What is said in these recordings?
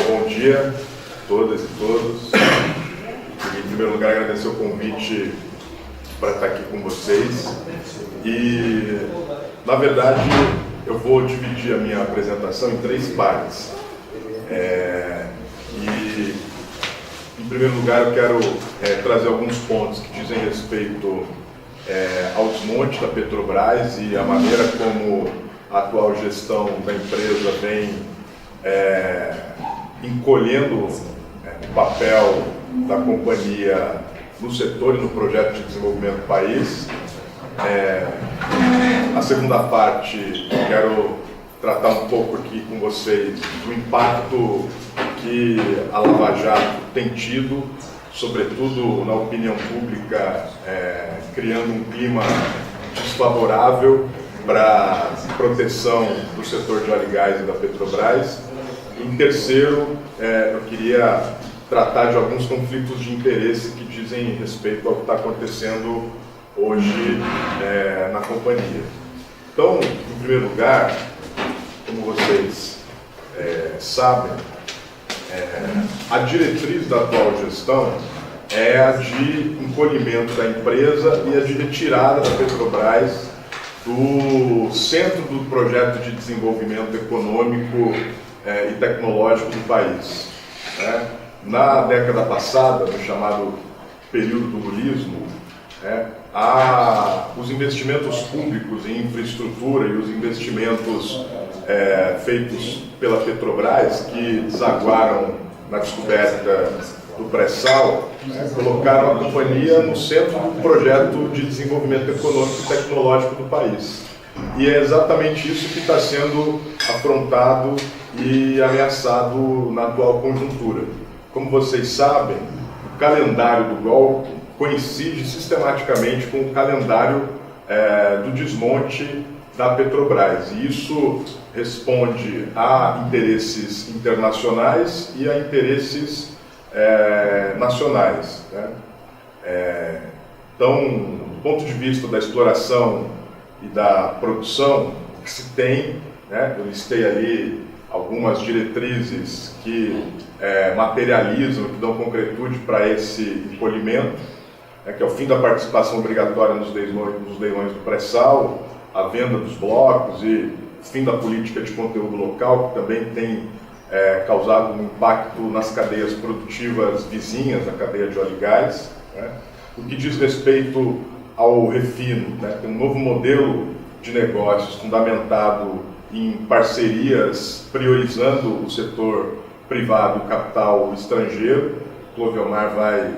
Bom dia a todas e todos. Em primeiro lugar, agradecer o convite para estar aqui com vocês. E, na verdade, eu vou dividir a minha apresentação em três partes. Em primeiro lugar, eu quero trazer alguns pontos que dizem respeito ao desmonte da Petrobras e a maneira como a atual gestão da empresa vem encolhendo o papel da companhia no setor e no projeto de desenvolvimento do país. A segunda parte, eu quero tratar um pouco aqui com vocês do impacto que a Lava Jato tem tido, sobretudo na opinião pública, criando um clima desfavorável para a proteção do setor de óleo e gás e da Petrobras. Em terceiro, eu queria tratar de alguns conflitos de interesse que dizem respeito ao que está acontecendo hoje na companhia. Então, em primeiro lugar, como vocês sabem, a diretriz da atual gestão é a de encolhimento da empresa e a de retirada da Petrobras do centro do projeto de desenvolvimento econômico e tecnológico do país. Na década passada, no chamado período do lulismo, os investimentos públicos em infraestrutura e os investimentos feitos pela Petrobras, que desaguaram na descoberta do pré-sal, colocaram a companhia no centro do projeto de desenvolvimento econômico e tecnológico do país. E é exatamente isso que está sendo afrontado e ameaçado na atual conjuntura. Como vocês sabem, o calendário do golpe coincide sistematicamente com o calendário do desmonte da Petrobras. E isso responde a interesses internacionais e a interesses nacionais. Então, do ponto de vista da exploração e da produção, o que se tem, eu listei ali algumas diretrizes que materializam, que dão concretude para esse encolhimento, que é o fim da participação obrigatória nos leilões do pré-sal, a venda dos blocos e o fim da política de conteúdo local, que também tem causado um impacto nas cadeias produtivas vizinhas, a cadeia de óleo e gás. O que diz respeito ao refino, tem um novo modelo de negócios fundamentado em parcerias, priorizando o setor privado e o capital estrangeiro. O Clovelmar vai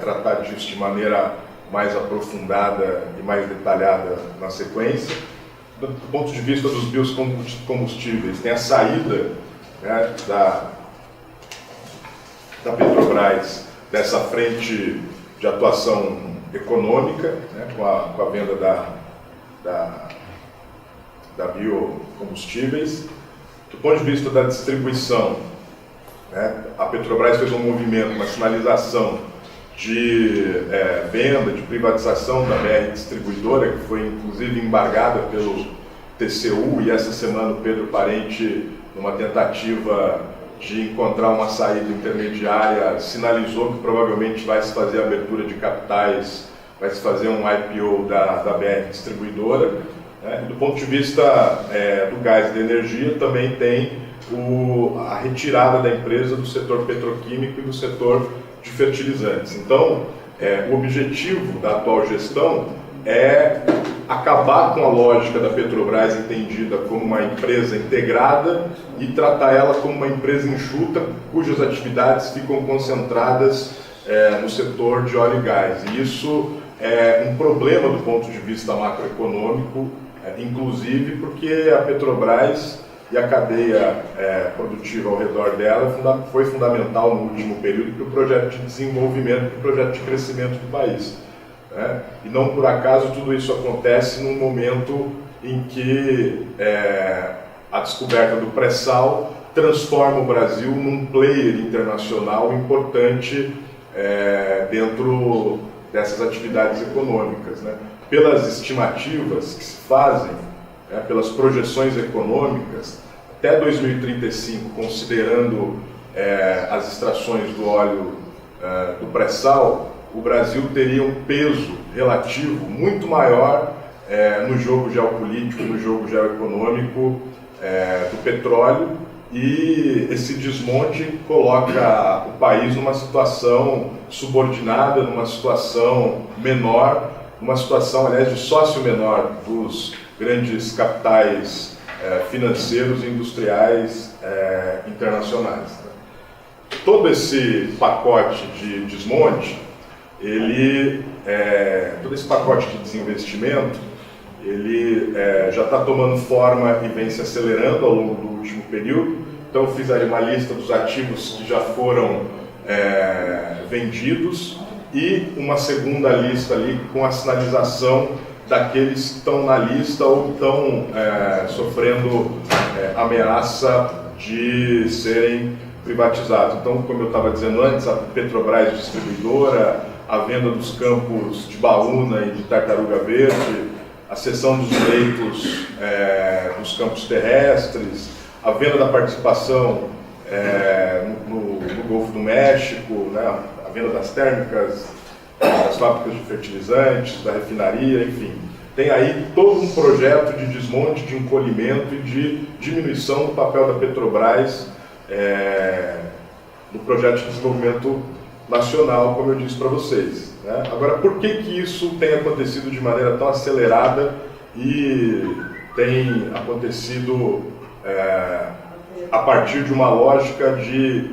tratar disso de maneira mais aprofundada e mais detalhada na sequência. Do ponto de vista dos biocombustíveis, tem a saída da Petrobras dessa frente de atuação econômica, com a venda da biocombustíveis. Do ponto de vista da distribuição, a Petrobras fez um movimento, uma sinalização de venda, de privatização da BR Distribuidora, que foi inclusive embargada pelo TCU, e essa semana o Pedro Parente, numa tentativa de encontrar uma saída intermediária, sinalizou que provavelmente vai se fazer a abertura de capitais, vai se fazer um IPO da BR Distribuidora. Do ponto de vista do gás e da energia, também tem a retirada da empresa do setor petroquímico e do setor de fertilizantes. Então, o objetivo da atual gestão é acabar com a lógica da Petrobras entendida como uma empresa integrada e tratar ela como uma empresa enxuta, cujas atividades ficam concentradas no setor de óleo e gás. E isso é um problema do ponto de vista macroeconômico, inclusive porque a Petrobras e a cadeia produtiva ao redor dela foi fundamental no último período para o projeto de desenvolvimento, para o projeto de crescimento do país. E não por acaso tudo isso acontece num momento em que a descoberta do pré-sal transforma o Brasil num player internacional importante dentro dessas atividades econômicas. Pelas estimativas que se fazem, pelas projeções econômicas, até 2035, considerando as extrações do óleo do pré-sal, o Brasil teria um peso relativo muito maior no jogo geopolítico, no jogo geoeconômico do petróleo, e esse desmonte coloca o país numa situação subordinada, numa situação menor, numa situação, aliás, de sócio menor dos grandes capitais financeiros e industriais internacionais. Todo esse pacote de desmonte, todo esse pacote de desinvestimento, ele já está tomando forma e vem se acelerando ao longo do último período. Então eu fiz aí uma lista dos ativos que já foram vendidos e uma segunda lista ali com a sinalização daqueles que estão na lista ou estão sofrendo ameaça de serem privatizados. Então, como eu estava dizendo antes, a Petrobras distribuidora, a venda dos campos de Baúna e de Tartaruga Verde, a cessão dos direitos dos campos terrestres, a venda da participação no Golfo do México, né, a venda das térmicas, das fábricas de fertilizantes, da refinaria, enfim. Tem aí todo um projeto de desmonte, de encolhimento e de diminuição do papel da Petrobras no projeto de desenvolvimento nacional, como eu disse para vocês. Né? Agora, por que isso tem acontecido de maneira tão acelerada e tem acontecido a partir de uma lógica de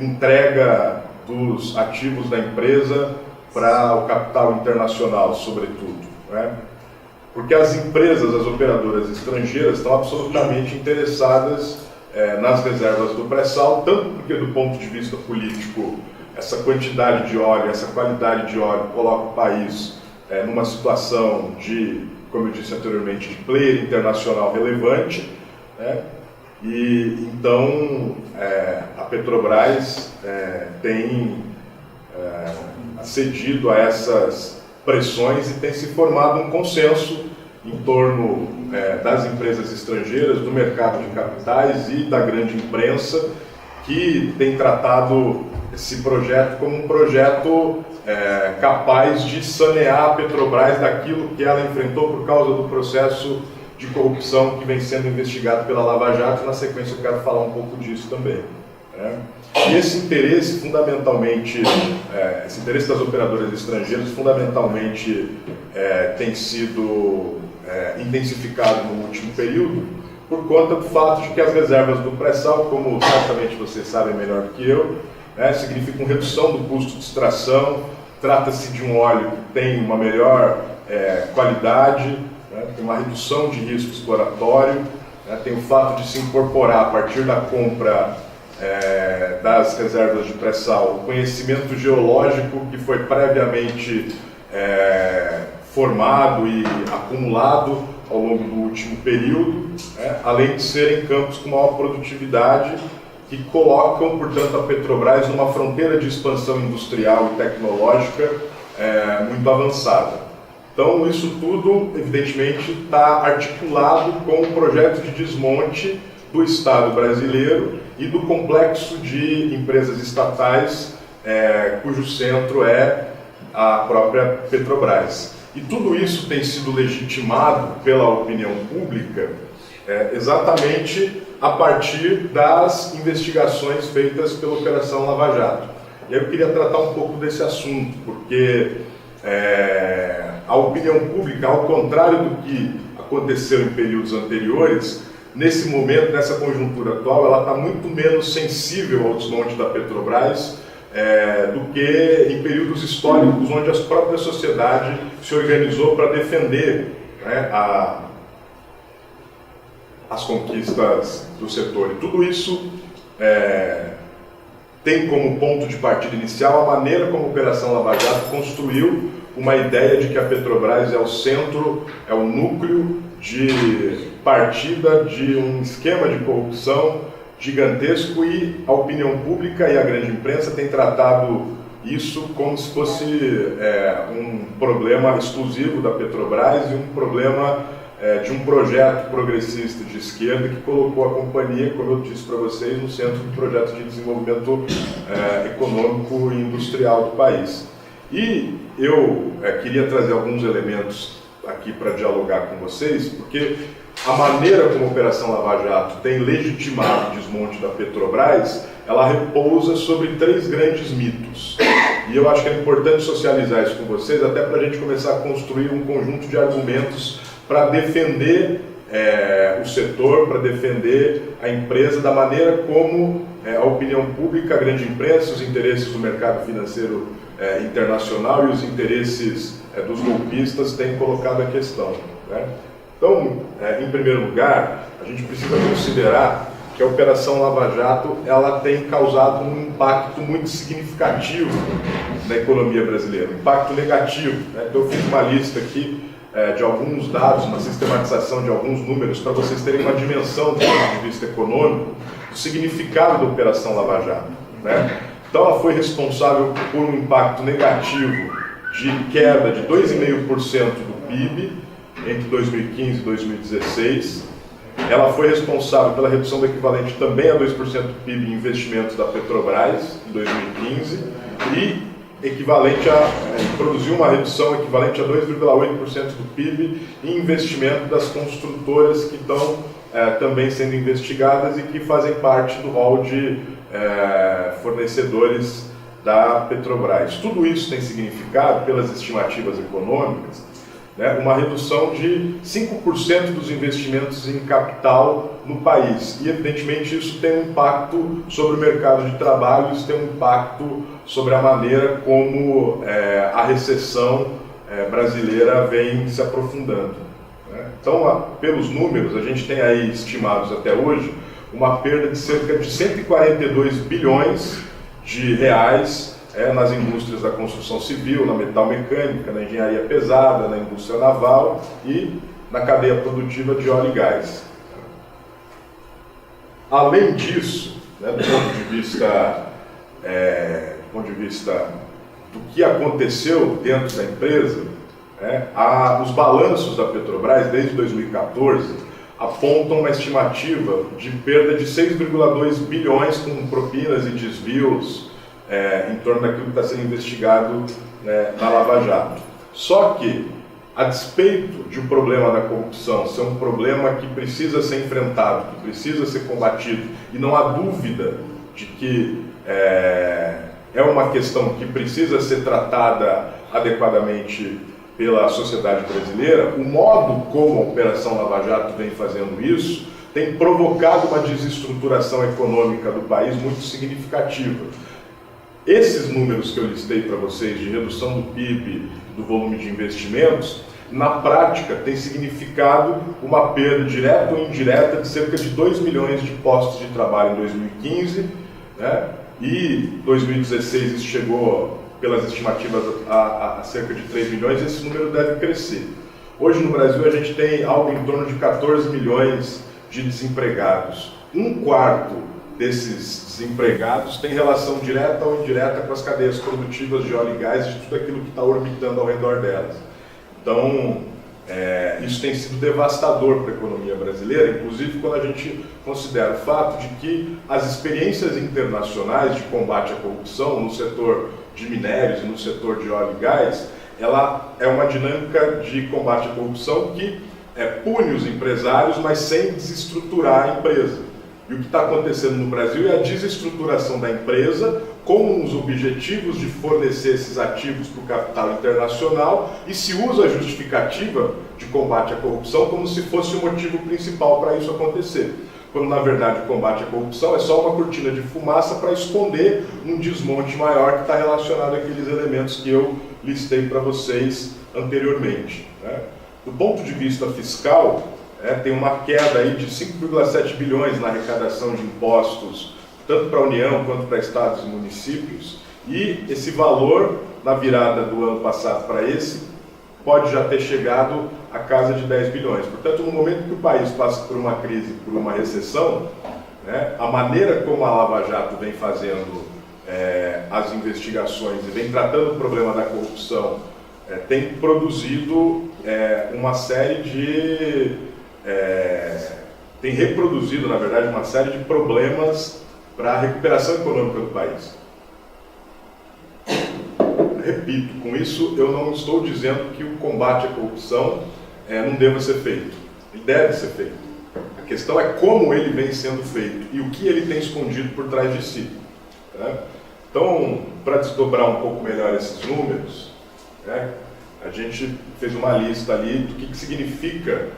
entrega dos ativos da empresa para o capital internacional, sobretudo? Né? Porque as empresas, as operadoras estrangeiras estão absolutamente interessadas nas reservas do pré-sal, tanto porque do ponto de vista político essa quantidade de óleo, essa qualidade de óleo coloca o país numa situação de, como eu disse anteriormente, de player internacional relevante, né? E então a Petrobras tem cedido a essas pressões e tem se formado um consenso em torno das empresas estrangeiras, do mercado de capitais e da grande imprensa, que tem tratado esse projeto como um projeto capaz de sanear a Petrobras daquilo que ela enfrentou por causa do processo de corrupção que vem sendo investigado pela Lava Jato. Na sequência eu quero falar um pouco disso também. E esse interesse, fundamentalmente, esse interesse das operadoras estrangeiras, fundamentalmente tem sido intensificado no último período por conta do fato de que as reservas do pré-sal, como certamente vocês sabem melhor do que eu, significam redução do custo de extração. Trata-se de um óleo que tem uma melhor qualidade, tem uma redução de risco exploratório, tem o fato de se incorporar a partir da compra das reservas de pré-sal o conhecimento geológico que foi previamente formado e acumulado ao longo do último período, além de serem campos com maior produtividade, que colocam, portanto, a Petrobras numa fronteira de expansão industrial e tecnológica muito avançada. Então, isso tudo, evidentemente, está articulado com o projeto de desmonte do Estado brasileiro e do complexo de empresas estatais, cujo centro é a própria Petrobras. E tudo isso tem sido legitimado pela opinião pública exatamente a partir das investigações feitas pela Operação Lava Jato. E aí eu queria tratar um pouco desse assunto, porque a opinião pública, ao contrário do que aconteceu em períodos anteriores, nesse momento, nessa conjuntura atual, ela está muito menos sensível ao desmonte da Petrobras do que em períodos históricos onde a própria sociedade se organizou para defender as conquistas do setor. E tudo isso tem como ponto de partida inicial a maneira como a Operação Lava Jato construiu uma ideia de que a Petrobras é o centro, é o núcleo de partida de um esquema de corrupção gigantesco, e a opinião pública e a grande imprensa têm tratado isso como se fosse um problema exclusivo da Petrobras e um problema de um projeto progressista de esquerda que colocou a companhia, como eu disse para vocês, no centro do projeto de desenvolvimento econômico e industrial do país. E eu queria trazer alguns elementos aqui para dialogar com vocês, porque a maneira como a Operação Lava Jato tem legitimado o desmonte da Petrobras, ela repousa sobre 3 grandes mitos. E eu acho que é importante socializar isso com vocês, até para a gente começar a construir um conjunto de argumentos para defender o setor, para defender a empresa da maneira como a opinião pública, a grande imprensa, os interesses do mercado financeiro internacional e os interesses dos golpistas têm colocado a questão, né? Então, em primeiro lugar, a gente precisa considerar que a Operação Lava Jato ela tem causado um impacto muito significativo na economia brasileira, um impacto negativo, né? Então, eu fiz uma lista aqui de alguns dados, uma sistematização de alguns números para vocês terem uma dimensão do ponto de vista econômico do significado da Operação Lava Jato, né? Então, ela foi responsável por um impacto negativo de queda de 2,5% do PIB entre 2015 e 2016. Ela foi responsável pela redução do equivalente também a 2% do PIB em investimentos da Petrobras em 2015 e produziu uma redução equivalente a 2,8% do PIB em investimento das construtoras que estão também sendo investigadas e que fazem parte do rol de fornecedores da Petrobras. Tudo isso tem significado, pelas estimativas econômicas, uma redução de 5% dos investimentos em capital no país. E, evidentemente, isso tem um impacto sobre o mercado de trabalho, isso tem um impacto sobre a maneira como a recessão brasileira vem se aprofundando, né? Então, pelos números, a gente tem aí estimados até hoje uma perda de cerca de 142 bilhões de reais nas indústrias da construção civil, na metalmecânica, na engenharia pesada, na indústria naval e na cadeia produtiva de óleo e gás. Além disso, do ponto de vista do que aconteceu dentro da empresa, os balanços da Petrobras desde 2014 apontam uma estimativa de perda de 6,2 bilhões com propinas e desvios em torno daquilo que está sendo investigado na Lava Jato. Só que, a despeito de um problema da corrupção ser um problema que precisa ser enfrentado, que precisa ser combatido, e não há dúvida de que é uma questão que precisa ser tratada adequadamente pela sociedade brasileira, o modo como a Operação Lava Jato vem fazendo isso tem provocado uma desestruturação econômica do país muito significativa. Esses números que eu listei para vocês de redução do PIB, do volume de investimentos, na prática tem significado uma perda direta ou indireta de cerca de 2 milhões de postos de trabalho em 2015, e 2016 isso chegou, pelas estimativas, a cerca de 3 milhões, e esse número deve crescer. Hoje no Brasil a gente tem algo em torno de 14 milhões de desempregados. Um quarto desses desempregados tem relação direta ou indireta com as cadeias produtivas de óleo e gás e de tudo aquilo que está orbitando ao redor delas. Então, isso tem sido devastador para a economia brasileira, inclusive quando a gente considera o fato de que as experiências internacionais de combate à corrupção no setor de minérios e no setor de óleo e gás, ela é uma dinâmica de combate à corrupção que pune os empresários, mas sem desestruturar a empresa. E o que está acontecendo no Brasil é a desestruturação da empresa com os objetivos de fornecer esses ativos para o capital internacional e se usa a justificativa de combate à corrupção como se fosse o motivo principal para isso acontecer. Quando, na verdade, o combate à corrupção é só uma cortina de fumaça para esconder um desmonte maior que está relacionado àqueles elementos que eu listei para vocês anteriormente, Do ponto de vista fiscal, tem uma queda aí de 5,7 bilhões na arrecadação de impostos, tanto para a União quanto para estados e municípios, e esse valor, na virada do ano passado para esse, pode já ter chegado à casa de 10 bilhões. Portanto, no momento que o país passa por uma crise, por uma recessão, a maneira como a Lava Jato vem fazendo as investigações e vem tratando o problema da corrupção tem produzido uma série de... tem reproduzido, na verdade, uma série de problemas para a recuperação econômica do país. Repito, com isso eu não estou dizendo que o combate à corrupção não deva ser feito. Ele deve ser feito. A questão é como ele vem sendo feito e o que ele tem escondido por trás de si. Né? Então, para desdobrar um pouco melhor esses números, né, a gente fez uma lista ali do que significa,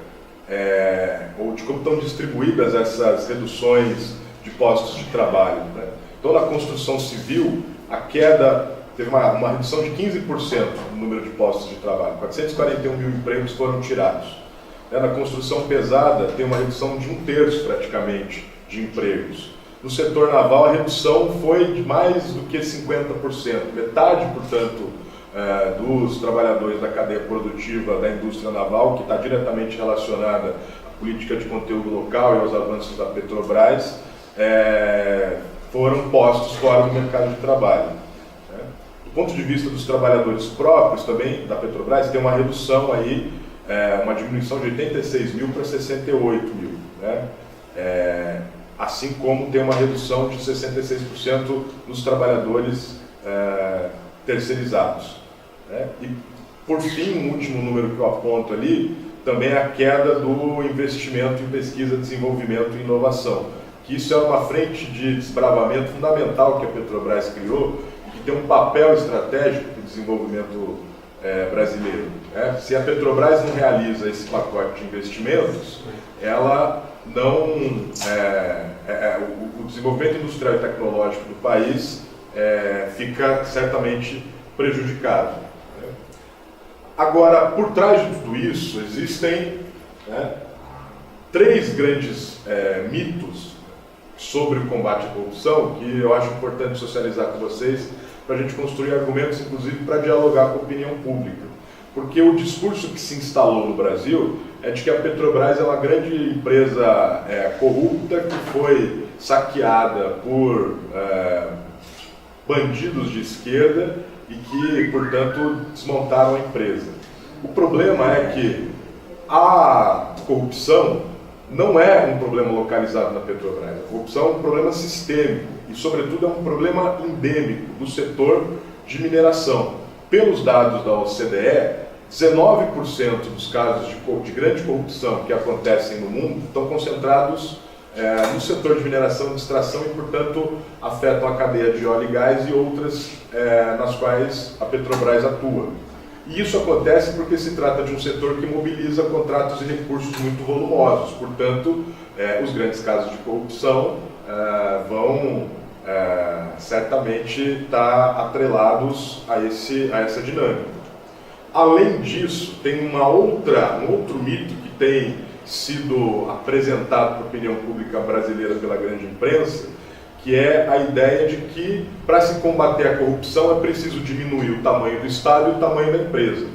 ou de como estão distribuídas essas reduções de postos de trabalho. Né? Então, na construção civil, a queda teve uma redução de 15% no número de postos de trabalho. 441 mil empregos foram tirados. Na construção pesada, tem uma redução de 1/3 praticamente de empregos. No setor naval, a redução foi de mais do que 50%. Metade, portanto, dos trabalhadores da cadeia produtiva da indústria naval, que está diretamente relacionada à política de conteúdo local e aos avanços da Petrobras, foram postos fora do mercado de trabalho. Do ponto de vista dos trabalhadores próprios também da Petrobras, tem uma redução aí, uma diminuição de 86 mil para 68 mil. Né? Assim como tem uma redução de 66% nos trabalhadores terceirizados. Né? E, por fim, um último número que eu aponto ali, também é a queda do investimento em pesquisa, desenvolvimento e inovação. Que isso é uma frente de desbravamento fundamental que a Petrobras criou, tem um papel estratégico para o desenvolvimento brasileiro. Né? Se a Petrobras não realiza esse pacote de investimentos, ela não, o desenvolvimento industrial e tecnológico do país fica certamente prejudicado. Né? Agora, por trás de tudo isso, existem 3 grandes mitos sobre o combate à corrupção que eu acho importante socializar com vocês, para a gente construir argumentos, inclusive, para dialogar com a opinião pública. Porque o discurso que se instalou no Brasil é de que a Petrobras é uma grande empresa corrupta que foi saqueada por bandidos de esquerda e que, portanto, desmontaram a empresa. O problema é que a corrupção não é um problema localizado na Petrobras. A corrupção é um problema sistêmico e, sobretudo, é um problema endêmico do setor de mineração. Pelos dados da OCDE, 19% dos casos de grande corrupção que acontecem no mundo estão concentrados no setor de mineração e extração e, portanto, afetam a cadeia de óleo e gás e outras nas quais a Petrobras atua. E isso acontece porque se trata de um setor que mobiliza contratos e recursos muito volumosos. Portanto, os grandes casos de corrupção vão certamente estar atrelados a essa dinâmica. Além disso, tem um outro mito que tem sido apresentado para a opinião pública brasileira pela grande imprensa, que é a ideia de que, para se combater a corrupção, é preciso diminuir o tamanho do Estado e o tamanho da empresa.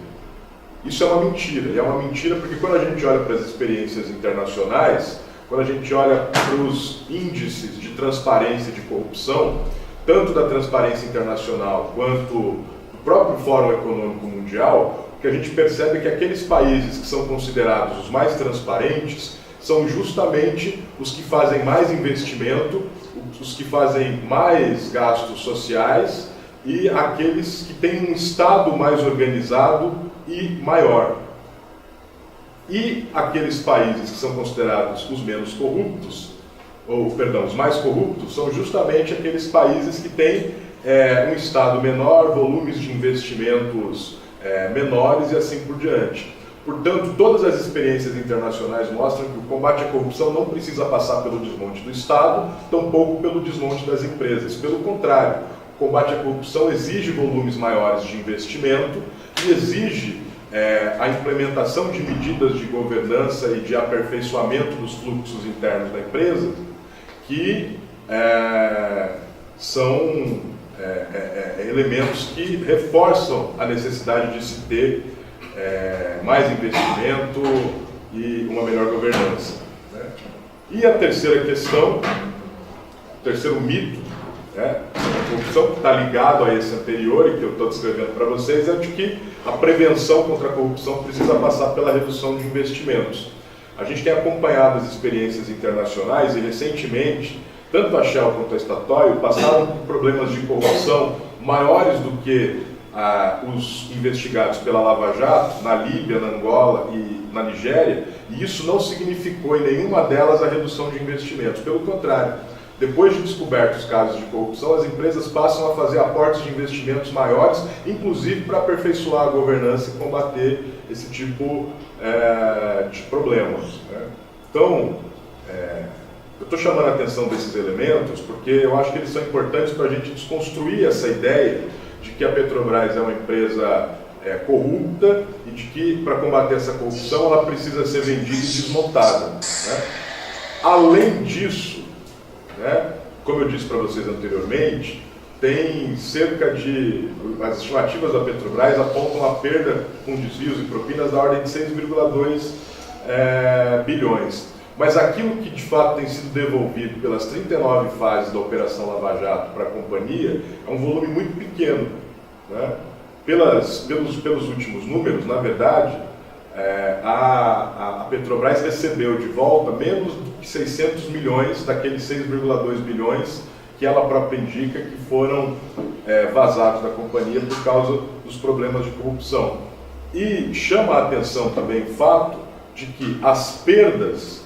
Isso é uma mentira, e é uma mentira porque quando a gente olha para as experiências internacionais, quando a gente olha para os índices de transparência e de corrupção, tanto da Transparência Internacional quanto do próprio Fórum Econômico Mundial, o que a gente percebe é que aqueles países que são considerados os mais transparentes são justamente os que fazem mais investimento, os que fazem mais gastos sociais e aqueles que têm um Estado mais organizado e maior. E aqueles países que são considerados os menos corruptos, os mais corruptos, são justamente aqueles países que têm um Estado menor, volumes de investimentos menores e assim por diante. Portanto, todas as experiências internacionais mostram que o combate à corrupção não precisa passar pelo desmonte do Estado, tampouco pelo desmonte das empresas. Pelo contrário, o combate à corrupção exige volumes maiores de investimento e exige a implementação de medidas de governança e de aperfeiçoamento dos fluxos internos da empresa, que são elementos que reforçam a necessidade de se ter mais investimento e uma melhor governança. Né? E a terceira questão, o terceiro mito, corrupção, que está ligado a esse anterior e que eu estou descrevendo para vocês, é de que a prevenção contra a corrupção precisa passar pela redução de investimentos. A gente tem acompanhado as experiências internacionais e, recentemente, tanto a Shell quanto a Statoil passaram por problemas de corrupção maiores do que os investigados pela Lava Jato, na Líbia, na Angola e na Nigéria, e isso não significou em nenhuma delas a redução de investimentos. Pelo contrário, depois de descobertos casos de corrupção, as empresas passam a fazer aportes de investimentos maiores, inclusive para aperfeiçoar a governança e combater esse tipo de problemas, né? Então, eu estou chamando a atenção desses elementos porque eu acho que eles são importantes para a gente desconstruir essa ideia de que a Petrobras é uma empresa corrupta e de que, para combater essa corrupção, ela precisa ser vendida e desmontada, né? Além disso, né, como eu disse para vocês anteriormente, tem cerca de... As estimativas da Petrobras apontam a perda com desvios e propinas da ordem de 6,2 bilhões. Mas aquilo que de fato tem sido devolvido pelas 39 fases da Operação Lava Jato para a companhia é um volume muito pequeno, né? Pelos últimos números, na verdade, a Petrobras recebeu de volta menos do que 600 milhões daqueles 6,2 bilhões que ela própria indica que foram vazados da companhia por causa dos problemas de corrupção. E chama a atenção também o fato de que as perdas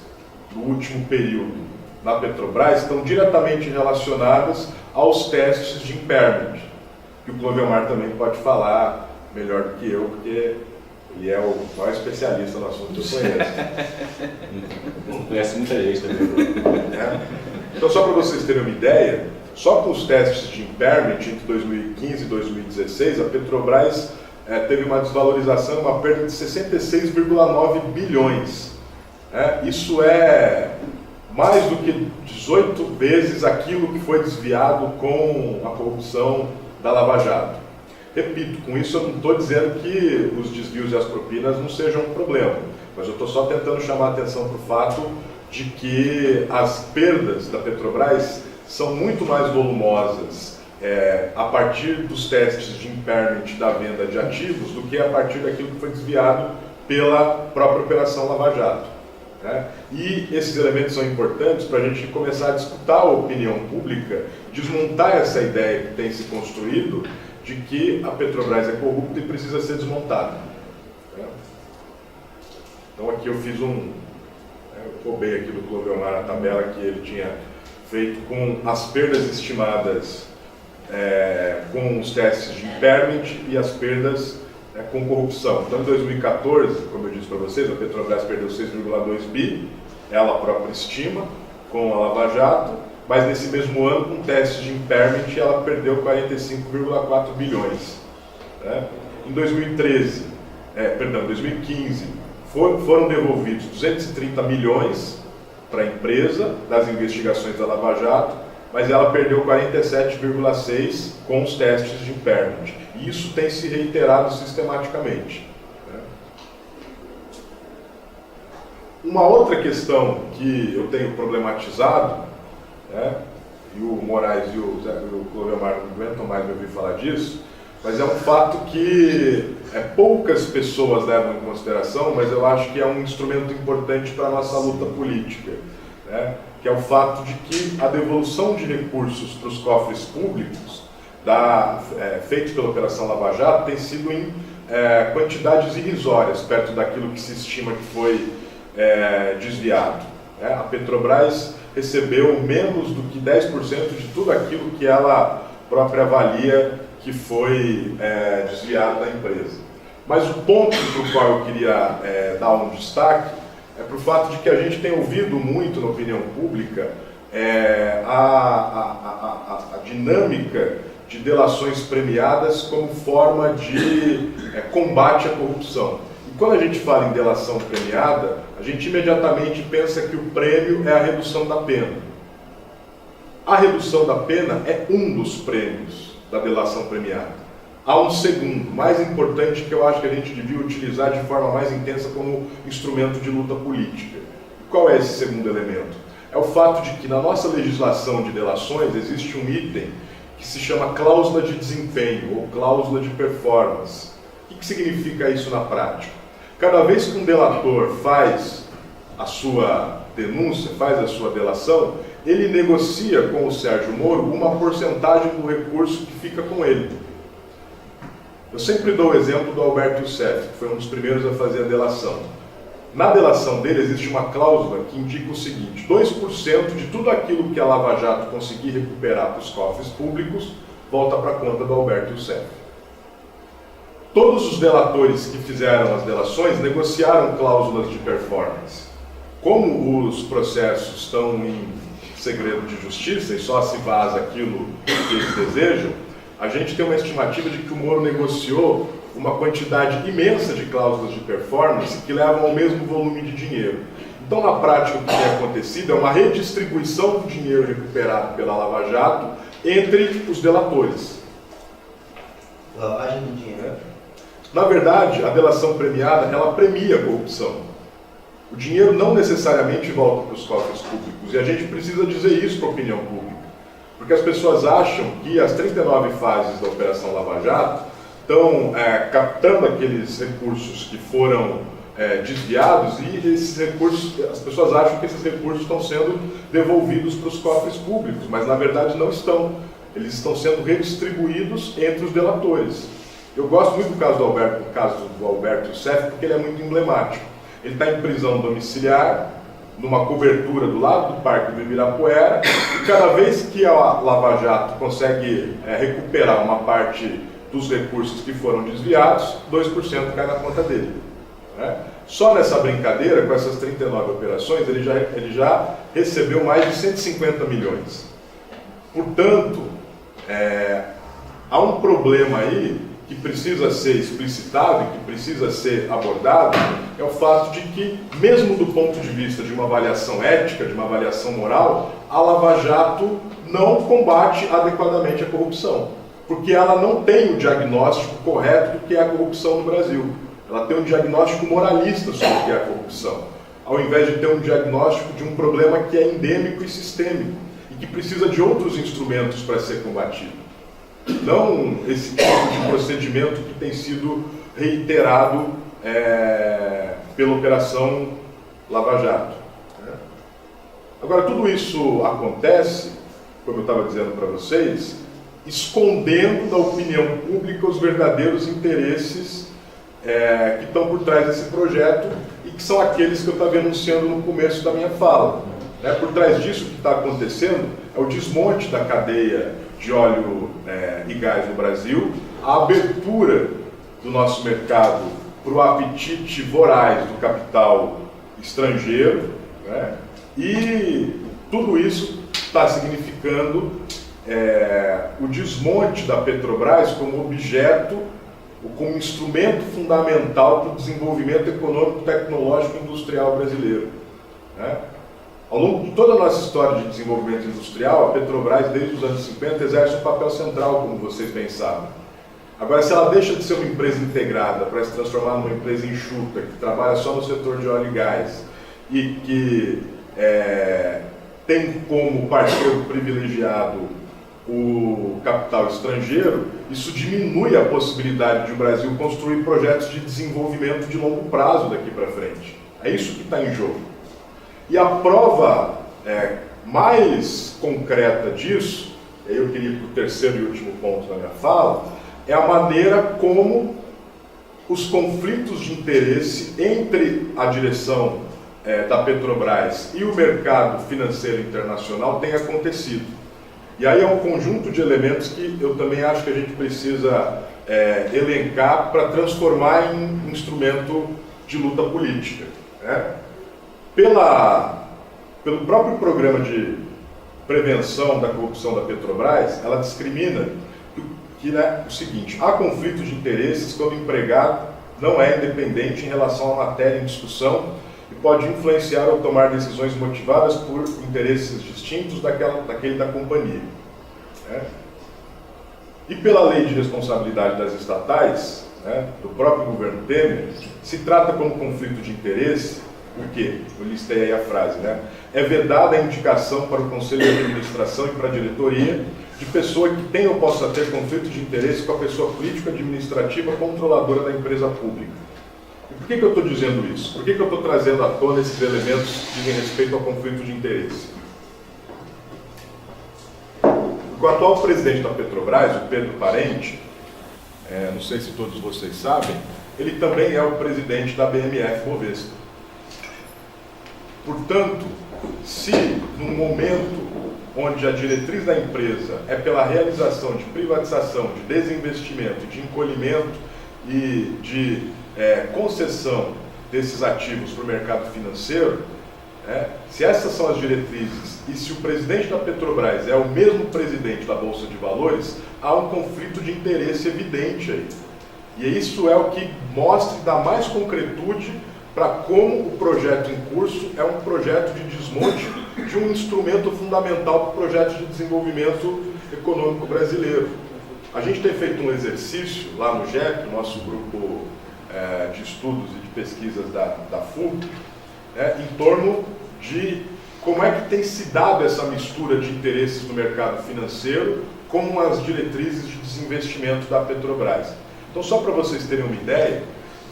do último período na Petrobras estão diretamente relacionadas aos testes de impairment, que o Clovelmar também pode falar melhor do que eu, porque ele é o maior especialista no assunto que eu conheço. Conhece muita gente também. Então, só para vocês terem uma ideia, só com os testes de impairment entre 2015 e 2016, a Petrobras teve uma desvalorização, uma perda de 66,9 bilhões. Isso é mais do que 18 vezes aquilo que foi desviado com a corrupção da Lava Jato. Repito, com isso eu não estou dizendo que os desvios e as propinas não sejam um problema, mas eu estou só tentando chamar a atenção para o fato de que as perdas da Petrobras são muito mais volumosas a partir dos testes de impairment da venda de ativos do que a partir daquilo que foi desviado pela própria Operação Lava Jato, né? E esses elementos são importantes para a gente começar a disputar a opinião pública, desmontar essa ideia que tem se construído de que a Petrobras é corrupta e precisa ser desmontada, né? Então aqui eu fiz eu roubei aqui do Clovelmar a tabela que ele tinha feito com as perdas estimadas com os testes de impairment e as perdas com corrupção. Então, em 2014, como eu disse para vocês, a Petrobras perdeu 6,2 bi, ela própria estima, com a Lava Jato, mas nesse mesmo ano, com testes de impairment, ela perdeu 45,4 bilhões. Né? Em 2015, foram devolvidos 230 milhões para a empresa das investigações da Lava Jato, mas ela perdeu 47,6 com os testes de impairment. E isso tem se reiterado sistematicamente, né? Uma outra questão que eu tenho problematizado, né, e o Moraes e o Clovelmar não aguentam mais me ouvir falar disso, mas é um fato que poucas pessoas levam em consideração, mas eu acho que é um instrumento importante para a nossa luta política, né? Que é o fato de que a devolução de recursos para os cofres públicos feito pela Operação Lava Jato tem sido em quantidades irrisórias, perto daquilo que se estima que foi desviado, né? A Petrobras recebeu menos do que 10% de tudo aquilo que ela própria avalia que foi desviado da empresa. Mas o ponto para o qual eu queria dar um destaque é para o fato de que a gente tem ouvido muito na opinião pública a dinâmica de delações premiadas como forma de combate à corrupção. E quando a gente fala em delação premiada, a gente imediatamente pensa que o prêmio é a redução da pena. A redução da pena é um dos prêmios da delação premiada. Há um segundo, mais importante, que eu acho que a gente devia utilizar de forma mais intensa como instrumento de luta política. Qual é esse segundo elemento? É o fato de que na nossa legislação de delações existe um item que se chama cláusula de desempenho ou cláusula de performance. O que significa isso na prática? Cada vez que um delator faz a sua denúncia, faz a sua delação, ele negocia com o Sérgio Moro uma porcentagem do recurso que fica com ele. Eu sempre dou o exemplo do Alberto Youssef, que foi um dos primeiros a fazer a delação. Na delação dele existe uma cláusula que indica o seguinte: 2% de tudo aquilo que a Lava Jato conseguir recuperar para os cofres públicos volta para a conta do Alberto Youssef. Todos os delatores que fizeram as delações negociaram cláusulas de performance. Como os processos estão em segredo de justiça e só se vaza aquilo que eles desejam, a gente tem uma estimativa de que o Moro negociou uma quantidade imensa de cláusulas de performance que levam ao mesmo volume de dinheiro. Então, na prática, o que tem acontecido é uma redistribuição do dinheiro recuperado pela Lava Jato entre os delatores. Lavagem de dinheiro. Na verdade, a delação premiada, ela premia a corrupção. O dinheiro não necessariamente volta para os cofres públicos, e a gente precisa dizer isso para a opinião pública. Porque as pessoas acham que as 39 fases da Operação Lava Jato estão captando aqueles recursos que foram desviados, e esses recursos, as pessoas acham que esses recursos estão sendo devolvidos para os cofres públicos, mas na verdade não estão. Eles estão sendo redistribuídos entre os delatores. Eu gosto muito do caso do Alberto Youssef, porque ele é muito emblemático. Ele está em prisão domiciliar, numa cobertura do lado do Parque do Ibirapuera, e cada vez que a Lava Jato consegue recuperar uma parte dos recursos que foram desviados, 2% cai na conta dele. Né? Só nessa brincadeira, com essas 39 operações, ele já recebeu mais de 150 milhões. Portanto, há um problema aí que precisa ser explicitado e que precisa ser abordado, é o fato de que, mesmo do ponto de vista de uma avaliação ética, de uma avaliação moral, a Lava Jato não combate adequadamente a corrupção, porque ela não tem o diagnóstico correto do que é a corrupção no Brasil. Ela tem um diagnóstico moralista sobre o que é a corrupção, ao invés de ter um diagnóstico de um problema que é endêmico e sistêmico, e que precisa de outros instrumentos para ser combatido. Não esse tipo de procedimento que tem sido reiterado pela Operação Lava Jato. Agora, tudo isso acontece, como eu estava dizendo para vocês, escondendo da opinião pública os verdadeiros interesses que estão por trás desse projeto e que são aqueles que eu estava enunciando no começo da minha fala. Por trás disso, o que está acontecendo é o desmonte da cadeia de óleo e gás no Brasil, a abertura do nosso mercado para o apetite voraz do capital estrangeiro, e tudo isso está significando o desmonte da Petrobras como objeto, como instrumento fundamental para o desenvolvimento econômico, tecnológico e industrial brasileiro. Ao longo de toda a nossa história de desenvolvimento industrial, a Petrobras, desde os anos 50, exerce um papel central, como vocês bem sabem. Agora, se ela deixa de ser uma empresa integrada para se transformar numa empresa enxuta, que trabalha só no setor de óleo e gás, e que tem como parceiro privilegiado o capital estrangeiro, isso diminui a possibilidade de o Brasil construir projetos de desenvolvimento de longo prazo daqui para frente. É isso que está em jogo. E a prova mais concreta disso, e aí eu queria ir para o terceiro e último ponto da minha fala, é a maneira como os conflitos de interesse entre a direção da Petrobras e o mercado financeiro internacional têm acontecido. E aí é um conjunto de elementos que eu também acho que a gente precisa elencar para transformar em instrumento de luta política. Pelo próprio programa de prevenção da corrupção da Petrobras, ela discrimina que o seguinte: há conflito de interesses quando o empregado não é independente em relação à matéria em discussão e pode influenciar ou tomar decisões motivadas por interesses distintos daquele da companhia. E pela lei de responsabilidade das estatais, do próprio governo Temer, se trata como conflito de interesse. Por quê? Eu listei aí a frase, É vedada a indicação para o Conselho de Administração e para a diretoria de pessoa que tem ou possa ter conflito de interesse com a pessoa política, administrativa, controladora da empresa pública. E por que eu estou dizendo isso? Por que eu estou trazendo à tona esses elementos que dizem respeito ao conflito de interesse? Porque o atual presidente da Petrobras, o Pedro Parente, não sei se todos vocês sabem, ele também é o presidente da BM-F-Bovespa. Portanto, se num momento onde a diretriz da empresa é pela realização de privatização, de desinvestimento, de encolhimento e de concessão desses ativos para o mercado financeiro, se essas são as diretrizes e se o presidente da Petrobras é o mesmo presidente da Bolsa de Valores, há um conflito de interesse evidente aí. E isso é o que mostra e dá mais concretude para como o projeto em curso é um projeto de desmonte de um instrumento fundamental para o projeto de desenvolvimento econômico brasileiro. A gente tem feito um exercício lá no GEP, nosso grupo de estudos e de pesquisas da FUB, em torno de como é que tem se dado essa mistura de interesses no mercado financeiro com as diretrizes de desinvestimento da Petrobras. Então, só para vocês terem uma ideia,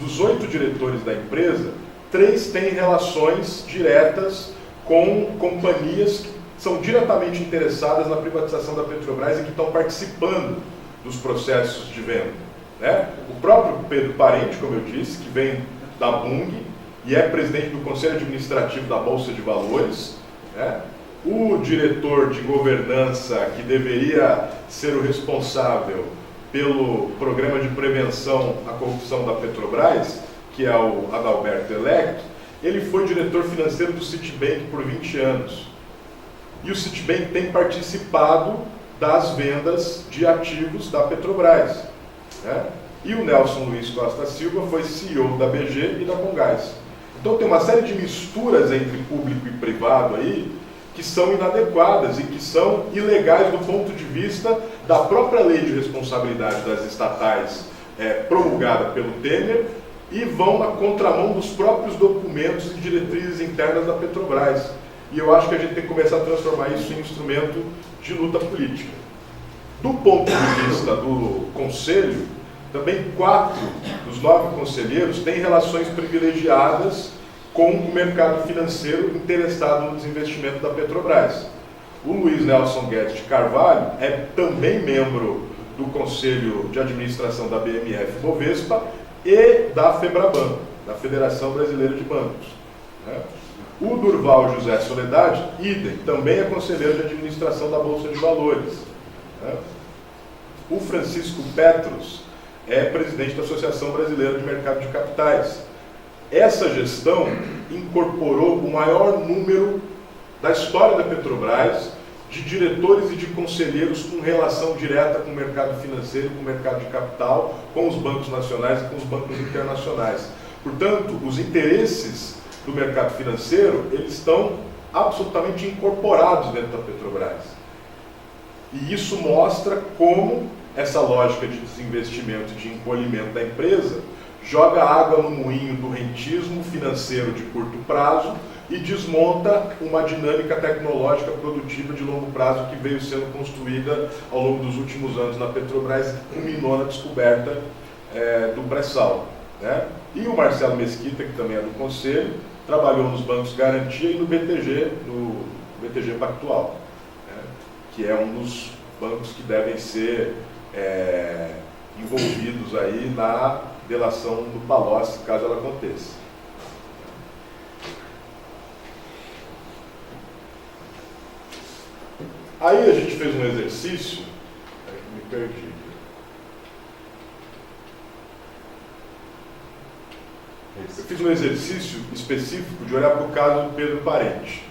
dos 8 diretores da empresa, 3 têm relações diretas com companhias que são diretamente interessadas na privatização da Petrobras e que estão participando dos processos de venda. O próprio Pedro Parente, como eu disse, que vem da Bung e é presidente do Conselho Administrativo da Bolsa de Valores, o diretor de governança, que deveria ser o responsável pelo programa de prevenção à corrupção da Petrobras, que é o Adalberto Electo, ele foi diretor financeiro do Citibank por 20 anos. E o Citibank tem participado das vendas de ativos da Petrobras. E o Nelson Luiz Costa Silva foi CEO da BG e da Comgás. Então tem uma série de misturas entre público e privado aí, que são inadequadas e que são ilegais do ponto de vista da própria lei de responsabilidade das estatais promulgada pelo Temer e vão na contramão dos próprios documentos e diretrizes internas da Petrobras. E eu acho que a gente tem que começar a transformar isso em instrumento de luta política. Do ponto de vista do Conselho, também 4 dos 9 conselheiros têm relações privilegiadas com o mercado financeiro interessado no desinvestimento da Petrobras. O Luiz Nelson Guedes de Carvalho é também membro do Conselho de Administração da BM-F-Bovespa e da FEBRABAN, da Federação Brasileira de Bancos. O Durval José Soledade, idem, também é conselheiro de administração da Bolsa de Valores. O Francisco Petros é presidente da Associação Brasileira de Mercado de Capitais. Essa gestão incorporou o maior número da história da Petrobras de diretores e de conselheiros com relação direta com o mercado financeiro, com o mercado de capital, com os bancos nacionais e com os bancos internacionais. Portanto, os interesses do mercado financeiro, eles estão absolutamente incorporados dentro da Petrobras. E isso mostra como essa lógica de desinvestimento e de encolhimento da empresa joga água no moinho do rentismo financeiro de curto prazo e desmonta uma dinâmica tecnológica produtiva de longo prazo que veio sendo construída ao longo dos últimos anos na Petrobras e que culminou na descoberta do pré-sal. E o Marcelo Mesquita, que também é do Conselho, trabalhou nos bancos Garantia e no BTG Pactual, que é um dos bancos que devem ser envolvidos aí na delação do Palocci, caso ela aconteça. Aí a gente fez um exercício, me perdi. Eu fiz um exercício específico de olhar para o caso do Pedro Parente,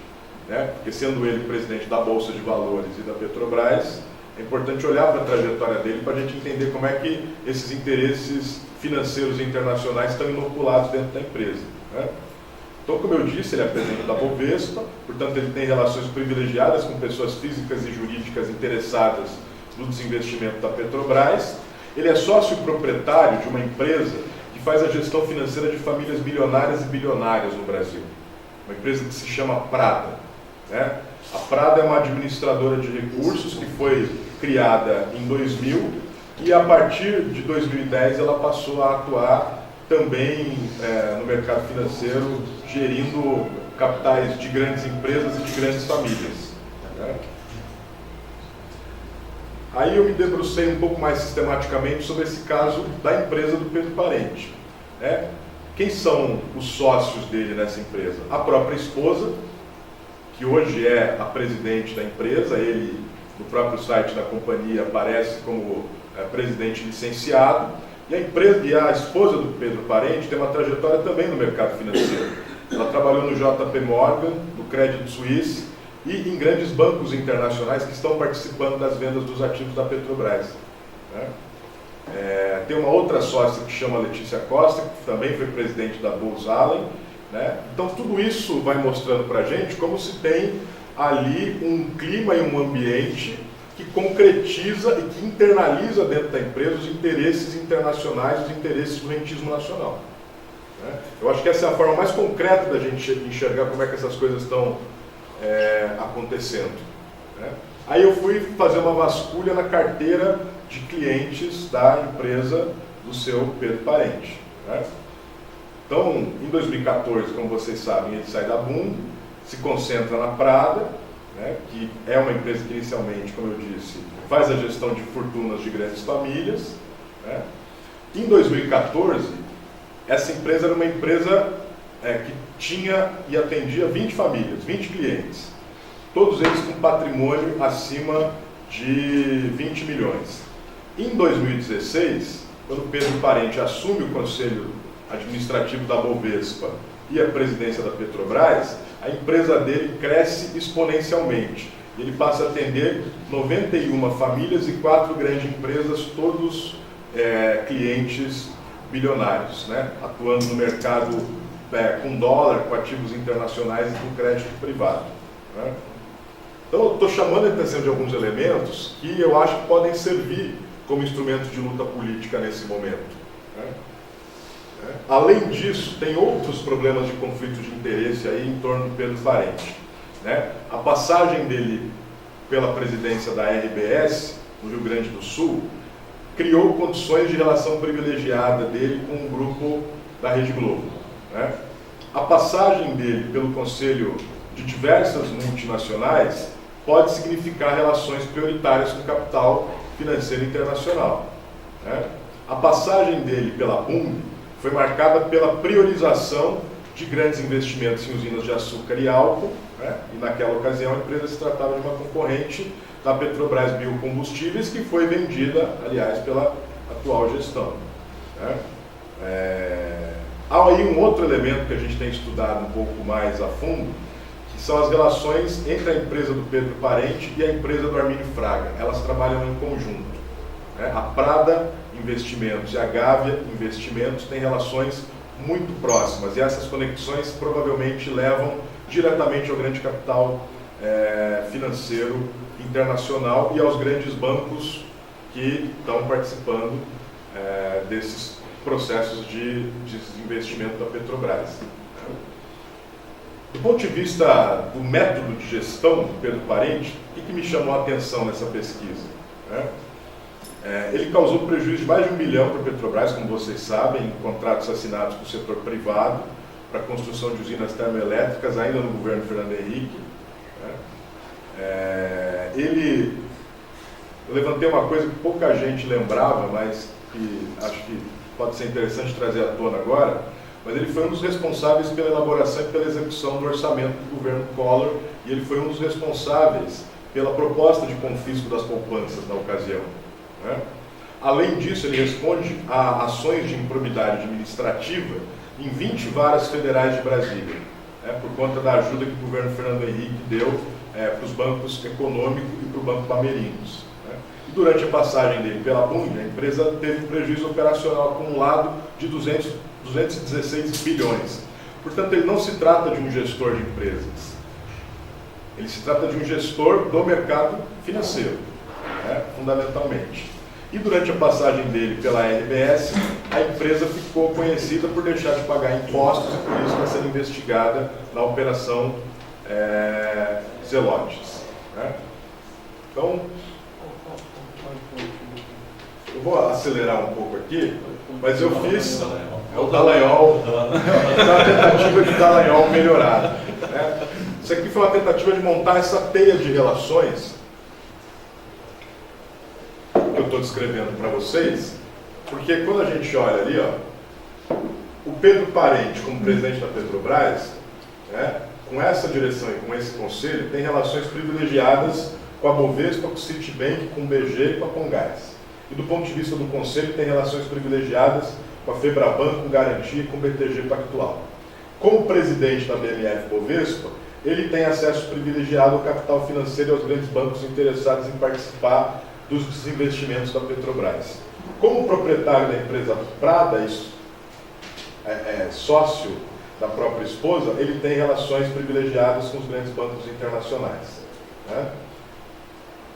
porque sendo ele presidente da Bolsa de Valores e da Petrobras, é importante olhar para a trajetória dele para a gente entender como é que esses interesses financeiros internacionais estão inoculados dentro da empresa. Então, como eu disse, ele é presidente da Bovespa, portanto ele tem relações privilegiadas com pessoas físicas e jurídicas interessadas no desinvestimento da Petrobras. Ele é sócio proprietário de uma empresa que faz a gestão financeira de famílias milionárias e bilionárias no Brasil. Uma empresa que se chama Prada. A Prada é uma administradora de recursos que foi criada em 2000 e a partir de 2010 ela passou a atuar também no mercado financeiro, gerindo capitais de grandes empresas e de grandes famílias. Né? Aí eu me debrucei um pouco mais sistematicamente sobre esse caso da empresa do Pedro Parente. Né? Quem são os sócios dele nessa empresa? A própria esposa, que hoje é a presidente da empresa, ele, no próprio site da companhia, aparece como presidente licenciado, e a esposa do Pedro Parente tem uma trajetória também no mercado financeiro. Ela trabalhou no JP Morgan, no Credit Suisse e em grandes bancos internacionais que estão participando das vendas dos ativos da Petrobras. Né? Tem uma outra sócia que chama Letícia Costa, que também foi presidente da Booz Allen. Né? Então tudo isso vai mostrando para a gente como se tem ali um clima e um ambiente que concretiza e que internaliza dentro da empresa os interesses internacionais, os interesses do rentismo nacional. Né? Eu acho que essa é a forma mais concreta da gente enxergar como é que essas coisas estão acontecendo. Né? Aí eu fui fazer uma vasculha na carteira de clientes da empresa do seu Pedro Parente. Né? Então, em 2014, como vocês sabem, ele sai da Bund, se concentra na Prada, né, que é uma empresa que inicialmente, como eu disse, faz a gestão de fortunas de grandes famílias. Né? Em 2014, essa empresa era uma empresa que tinha e atendia 20 famílias, 20 clientes, todos eles com patrimônio acima de 20 milhões. Em 2016, quando Pedro Parente assume o conselho administrativo da Bovespa e a presidência da Petrobras, a empresa dele cresce exponencialmente. Ele passa a atender 91 famílias e 4 grandes empresas, todos clientes bilionários, né? Atuando no mercado com dólar, com ativos internacionais e com crédito privado. Né? Então eu estou chamando a atenção de alguns elementos que eu acho que podem servir como instrumento de luta política nesse momento. Né? Além disso, tem outros problemas de conflito de interesse aí em torno do Pedro Parente. Né? A passagem dele pela presidência da RBS, no Rio Grande do Sul, criou condições de relação privilegiada dele com o grupo da Rede Globo. Né? A passagem dele pelo conselho de diversas multinacionais pode significar relações prioritárias com o capital financeiro internacional. Né? A passagem dele pela Bund foi marcada pela priorização de grandes investimentos em usinas de açúcar e álcool, né? E naquela ocasião a empresa se tratava de uma concorrente da Petrobras Biocombustíveis, que foi vendida, aliás, pela atual gestão. Né? Há aí um outro elemento que a gente tem estudado um pouco mais a fundo, que são as relações entre a empresa do Pedro Parente e a empresa do Armínio Fraga. Elas trabalham em conjunto. Né? A Prada Investimentos e a Gávea Investimentos têm relações muito próximas, e essas conexões provavelmente levam diretamente ao grande capital financeiro internacional e aos grandes bancos que estão participando desses processos de desinvestimento da Petrobras. Do ponto de vista do método de gestão do Pedro Parente, o que me chamou a atenção nessa pesquisa? Ele causou prejuízo de mais de 1 bilhão para a Petrobras, como vocês sabem, em contratos assinados com o setor privado para a construção de usinas termoelétricas, ainda no governo Fernando Henrique. Eu levantei uma coisa que pouca gente lembrava, mas que acho que pode ser interessante trazer à tona agora, mas ele foi um dos responsáveis pela elaboração e pela execução do orçamento do governo Collor, e ele foi um dos responsáveis pela proposta de confisco das poupanças na ocasião. Né? Além disso, ele responde a ações de improbidade administrativa em 20 varas federais de Brasília, por conta da ajuda que o governo Fernando Henrique deu para os bancos econômicos e para o Banco Bamerindos. E durante a passagem dele pela Bund, a empresa teve um prejuízo operacional acumulado de 216 bilhões. Portanto, ele não se trata de um gestor de empresas, ele se trata de um gestor do mercado financeiro, fundamentalmente. E durante a passagem dele pela RBS, a empresa ficou conhecida por deixar de pagar impostos e por isso está sendo investigada na operação Zelotes. Então, Eu vou acelerar um pouco aqui, mas eu fiz o Dallagnol, uma tentativa de Dallagnol melhorado. Né? Isso aqui foi uma tentativa de montar essa teia de relações que eu estou descrevendo para vocês, porque quando a gente olha ali, ó, o Pedro Parente como presidente da Petrobras, né, com essa direção e com esse conselho, tem relações privilegiadas com a Bovespa, com o Citibank, com o BG e com a Comgás. E do ponto de vista do conselho, tem relações privilegiadas com a Febraban, com Garantia e com o BTG Pactual. Como presidente da BMF Bovespa, ele tem acesso privilegiado ao capital financeiro e aos grandes bancos interessados em participar dos desinvestimentos da Petrobras. Como proprietário da empresa Prada, sócio da própria esposa, ele tem relações privilegiadas com os grandes bancos internacionais. Né?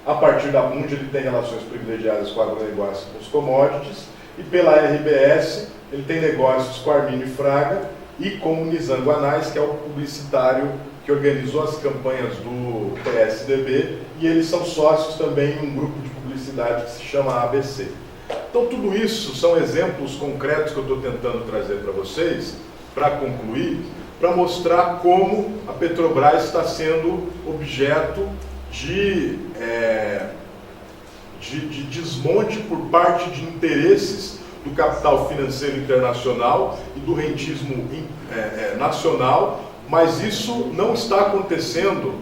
A partir da Mundi, ele tem relações privilegiadas com o agronegócio e com os commodities, e pela RBS, ele tem negócios com Arminio Fraga e com o Nizam Guanais, que é o publicitário que organizou as campanhas do PSDB, e eles são sócios também em um grupo de publicidade que se chama ABC. Então, tudo isso são exemplos concretos que eu estou tentando trazer para vocês, para concluir, para mostrar como a Petrobras está sendo objeto de desmonte por parte de interesses do capital financeiro internacional e do rentismo nacional, mas isso não está acontecendo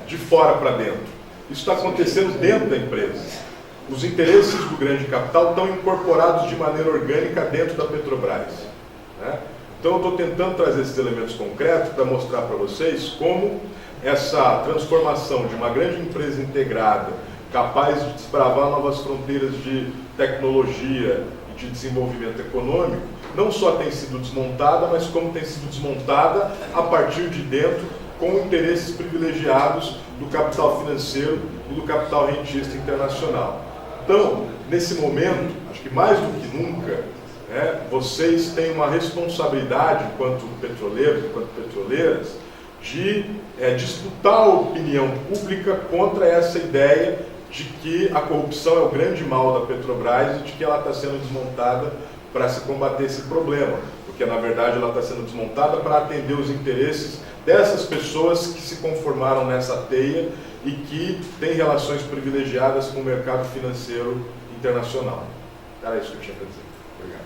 de fora para dentro. Isso está acontecendo dentro da empresa. Os interesses do grande capital estão incorporados de maneira orgânica dentro da Petrobras. Né? Então eu estou tentando trazer esses elementos concretos para mostrar para vocês como essa transformação de uma grande empresa integrada, capaz de desbravar novas fronteiras de tecnologia e de desenvolvimento econômico, não só tem sido desmontada, mas como tem sido desmontada a partir de dentro, com interesses privilegiados do capital financeiro e do capital rentista internacional. Então, nesse momento, acho que mais do que nunca, vocês têm uma responsabilidade, enquanto petroleiros, enquanto petroleiras, de disputar a opinião pública contra essa ideia de que a corrupção é o grande mal da Petrobras e de que ela está sendo desmontada para se combater esse problema, porque na verdade ela está sendo desmontada para atender os interesses dessas pessoas que se conformaram nessa teia e que têm relações privilegiadas com o mercado financeiro internacional. Era isso que eu tinha para dizer. Obrigado.